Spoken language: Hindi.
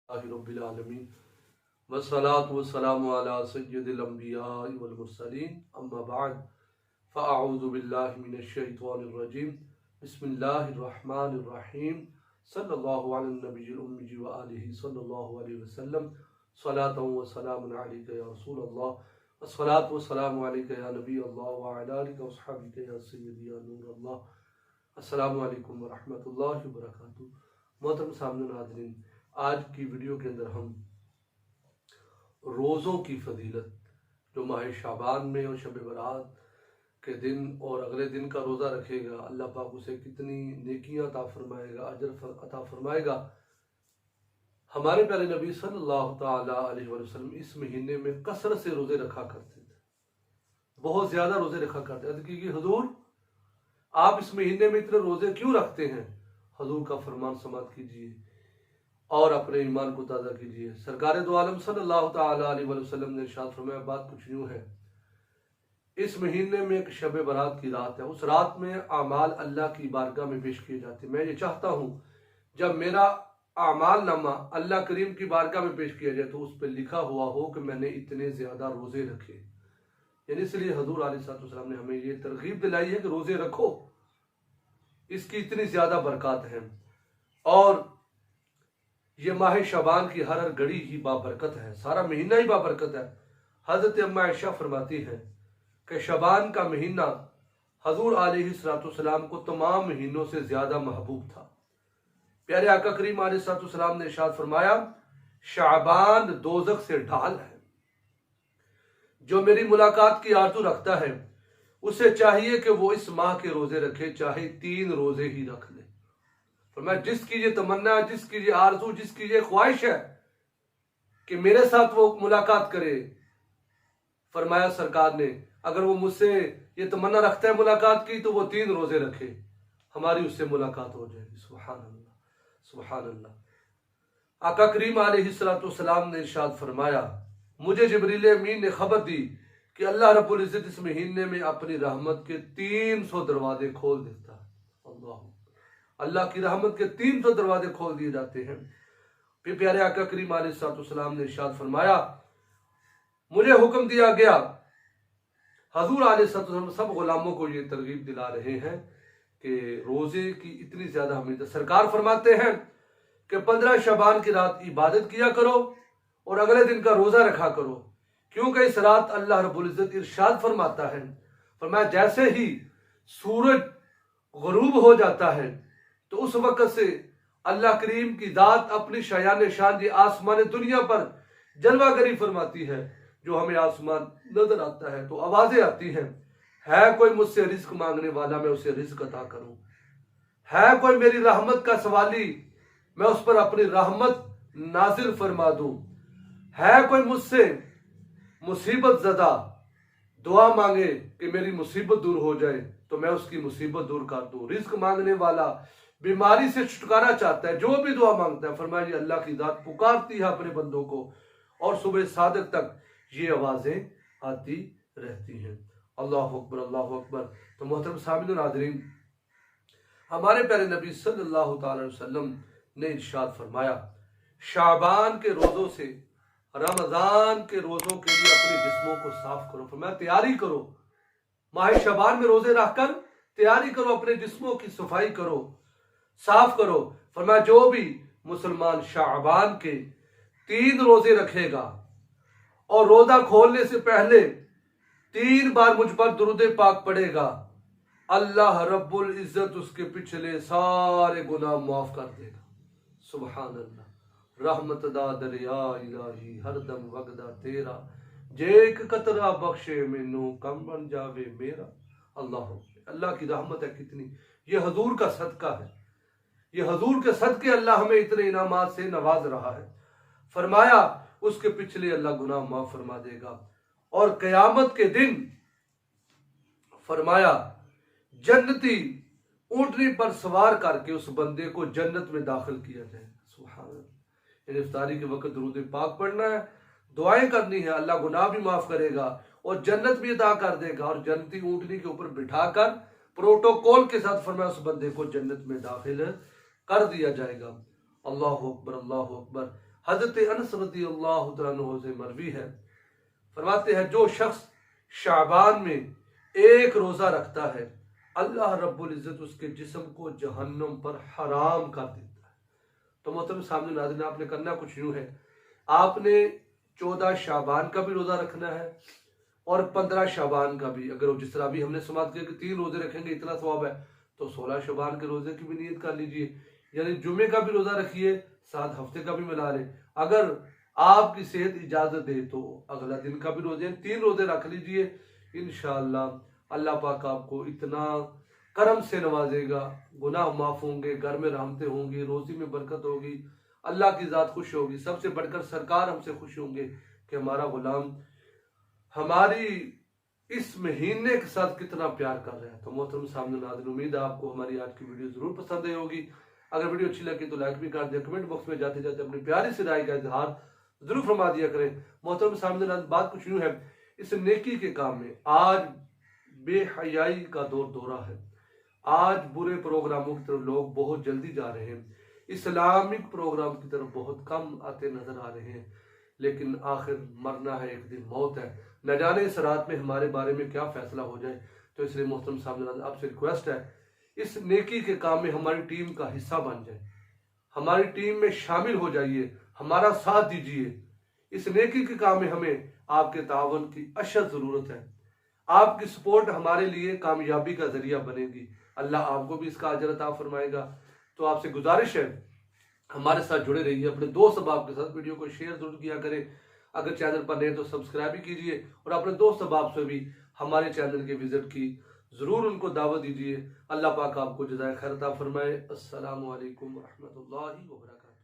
रब्बिल आलमीन वस्सलातु वस्सलामु अला सय्यिदिल अंबिया वल मुरसलीन अम्मा बाद फ़अऊज़ु बिल्लाहि मिनश शैतानिर रजीम बिस्मिल्लाहिर रहमानिर रहीम सल्लल्लाहु अला नबिय्यिल उम्मी व आलिहि सल्लल्लाहु अलैहि वसल्लम सलातु व सलामुन अलैका या रसूल अल्लाह अस्सलातु वस्सलामु अलैका या नबी अल्लाह व अला आलिका व अस्हाबिका या सय्यदी या नूर अल्लाह। अस्सलामु अलैकुम व रहमतुल्लाहि व बरकातुहू। मोहतरम सामने नाज़रीन, आज की वीडियो के अंदर हम रोज़ों की फजीलत, जो माह शाबान में और शब बरात के दिन और अगले दिन का रोज़ा रखेगा, अल्लाह पाक उसे कितनी नेकियां अता फरमाएगा, अजर अता फरमाएगा। हमारे प्यारे नबी सल्लल्लाहु ताला अलैहि वसल्लम इस महीने में कसरत से रोज़े रखा करते थे, बहुत ज़्यादा रोज़े रखा करते थे। क्योंकि हुजूर, आप इस महीने में इतने रोज़े क्यों रखते हैं? हुजूर का फरमान समाअत कीजिए और अपने ईमान को ताज़ा कीजिए। सरकार दो आलम सल्लल्लाहु ताला अलैहि वसल्लम ने इरशाद फरमाया, बात कुछ यूँ है, इस महीने में एक शब बरात की रात है। उस रात में आमाल अल्लाह की बारगाह में पेश किए जाते हैं। मैं ये चाहता हूँ जब मेरा आमाल नामा अल्लाह करीम की बारगाह में पेश किया जाए तो उस पर लिखा हुआ हो कि मैंने इतने ज़्यादा रोज़े रखे। यानी इसलिए हुजूर अलैहिस्सलाम ने हमें ये तरगीब दिलाई है कि रोज़े रखो, इसकी इतनी ज़्यादा बरकत है। और ये माह शबान की हर घड़ी ही बाबरकत है, सारा महीना ही बाबरकत है। हज़रत अम्मा आयशा फरमाती है कि शबान का महीना हुजूर अलैहिस्सलाम को तमाम महीनों से ज़्यादा महबूब था। प्यारे आका करीम अलैहिस्सलाम ने इरशाद फरमाया, शाबान दोज़ख से ढाल है, जो मेरी मुलाकात की आरज़ू रखता है उसे चाहिए कि वो इस माह के रोज़े रखे, चाहे 3 रोज़े ही रख ले। फरमाया, जिसकी ये तमन्ना, जिसकी ये आरज़ू, जिसकी ये ख्वाहिश है कि मेरे साथ वो मुलाकात करे, फरमाया सरकार ने, अगर वो मुझसे ये तमन्ना रखता है मुलाकात की तो वो 3 रोज़े रखे, हमारी उससे मुलाकात हो जाएगी। सुभान अल्लाह, सुभान अल्लाह। आका करीम अलैहिस्सलाम ने इरशाद फरमाया, मुझे जिब्रील अमीन ने खबर दी कि अल्लाह रब्बुल इज्जत इस महीने में अपनी रहमत के 300 दरवाजे खोल देता है। अल्लाह की रहमत के 300 दरवाजे खोल दिए जाते हैं। फिर प्यारे आका करीम अलैहिस्सलाम ने इरशाद फरमाया, मुझे हुक्म दिया गया। हुजूर अलैहिस्सलाम सब गुलामों को ये तरगीब दिला रहे हैं कि रोजे की इतनी ज्यादा अहमियत। सरकार फरमाते हैं कि 15 शबान की रात इबादत किया करो और अगले दिन का रोजा रखा करो, क्योंकि इस रात अल्लाह रब्बुल इज्जत इरशाद फरमाता है, फरमाया जैसे ही सूरज गुरूब हो जाता है तो उस वक्त से अल्लाह करीम की दात अपनी शयान शान आसमान दुनिया पर जलवागरी फरमाती है। जो हमें आसमान नजर आता है तो आवाजें आती हैं, है कोई मुझसे रिस्क मांगने वाला, मैं उसे रिस्क अता करूं। है कोई मेरी रहमत का सवाली, मैं उस पर अपनी रहमत नाजिल फरमा दूं। है कोई मुझसे मुसीबत ज़दा दुआ मांगे कि मेरी मुसीबत दूर हो जाए तो मैं उसकी मुसीबत दूर कर दूं। रिस्क मांगने वाला, बीमारी से छुटकारा चाहता है, जो भी दुआ मांगता है, फरमाया अल्लाह की जात पुकारती है अपने बंदों को और सुबह सादिक तक ये आवाजें आती रहती हैं। अल्लाह अकबर, अल्लाह अकबर। तो मोहतरम सामिन नाज़रीन, हमारे प्यारे नबी सल्लल्लाहु अलैहि वसल्लम ने इरशाद फरमाया, शाबान के रोज़ों से रमज़ान के रोज़ों के लिए अपने जिस्मों को साफ करो। फरमाया तैयारी करो, माह शाबान में रोज़े रखकर तैयारी करो, अपने जिस्मों की सफाई करो, साफ करो। फरमाया जो भी मुसलमान शाबान के 3 रोज़े रखेगा और रोज़ा खोलने से पहले 3 बार मुझ पर दुरूद पाक पढ़ेगा, अल्लाह रब्बुल इज्जत उसके पिछले सारे गुनाह माफ कर देगा। सुभान अल्लाह। रहमत दा दरिया इलाही हरदम वगदा तेरा, जे एक कतरा बख्शे मैनू कम बन जावे मेरा। अल्लाह की रहमत है कितनी, ये हुजूर का सदका है, ये हुजूर के सदके अल्लाह हमें इतने इनामात से नवाज रहा है। फरमाया उसके पिछले अल्लाह गुनाह माफ फरमा देगा। और कयामत के दिन फरमाया जन्नती ऊंटनी पर सवार करके उस बंदे को जन्नत में दाखिल किया जाएगा। सुभान अल्लाह। इफ्तारी के वक्त दुरूद पाक पढ़ना है, दुआएं करनी है, अल्लाह गुनाह भी माफ करेगा और जन्नत भी अदा कर देगा। और जन्नती ऊंटनी के ऊपर बिठाकर प्रोटोकॉल के साथ फरमाया उस बंदे को जन्नत में दाखिल कर दिया जाएगा। अल्लाह अकबर, अल्लाह अकबर। हजरत अनस रज़ियल्लाहु तआला अन्हु से मरवी है, फरमाते हैं जो शख्स शाबान में एक रोजा रखता है अल्लाह रब्बुल इज्जत उसके जिस्म को जहन्नम पर हराम कर देता है। तो मोहतरम सामने नाज़रीन, आपने करना कुछ यूं है, आपने 14 शाबान का भी रोजा रखना है और 15 शाबान का भी। अगर जिस तरह अभी हमने समाप्त किया कि 3 रोजे रखेंगे इतना सवाब है, तो 16 शाबान के रोजे की भी नीयत कर लीजिए, यानी जुमे का भी रोजा रखिए, 7 हफ्ते का भी मिला लें। अगर आपकी सेहत इजाजत दे तो अगला दिन का भी रोजे, 3 रोजे रख लीजिए। इंशाअल्लाह अल्लाह पाक आपको इतना करम से नवाजेगा, गुनाह माफ होंगे, घर में रहमतें होंगी, रोजी में बरकत होगी, अल्लाह की ज़ात खुश होगी। सबसे बढ़कर सरकार हमसे खुश होंगे कि हमारा गुलाम हमारी इस महीने के साथ कितना प्यार कर रहा है। तो मोहतरम सामने नाज़रीन, उम्मीद है आपको हमारी आज की वीडियो जरूर पसंद आई होगी। अगर वीडियो अच्छी लगी तो लाइक भी कर दिया, कमेंट बॉक्स में जाते जाते अपनी प्यारी सी राय का इजहार जरूर फरमा दिया करें। मोहतरम सामने नाज़रीन, बात कुछ यूं है, इस नेकी के काम में आज बेहयाई का दौरा है। आज बुरे प्रोग्रामों की तरफ लोग बहुत जल्दी जा रहे हैं, इस्लामिक प्रोग्राम की तरफ बहुत कम आते नजर आ रहे हैं। लेकिन आखिर मरना है, एक दिन मौत है, न जाने इस रात में हमारे बारे में क्या फैसला हो जाए। तो इसलिए मोहतरम साहब आपसे रिक्वेस्ट है, इस नेकी के काम में हमारी टीम का हिस्सा बन जाए, हमारी टीम में शामिल हो जाइए, हमारा साथ दीजिए। इस नेकी के काम में हमें आपके तावन की अशद जरूरत है। आपकी सपोर्ट हमारे लिए कामयाबी का जरिया बनेगी। अल्लाह आपको भी इसका अजर अता फरमाएगा। तो आपसे गुजारिश है, हमारे साथ जुड़े रहिए, अपने दोस्त अहबाब के साथ वीडियो को शेयर जरूर किया करें। अगर चैनल पर नए तो सब्सक्राइब भी कीजिए और अपने दोस्त अहबाब से भी हमारे चैनल के विजिट की जरूर उनको दावत दीजिए। अल्लाह पाक आपको जज़ाए खैर अता फरमाए। अस्सलामु अलैकुम व रहमतुल्लाहि व बरकातहू।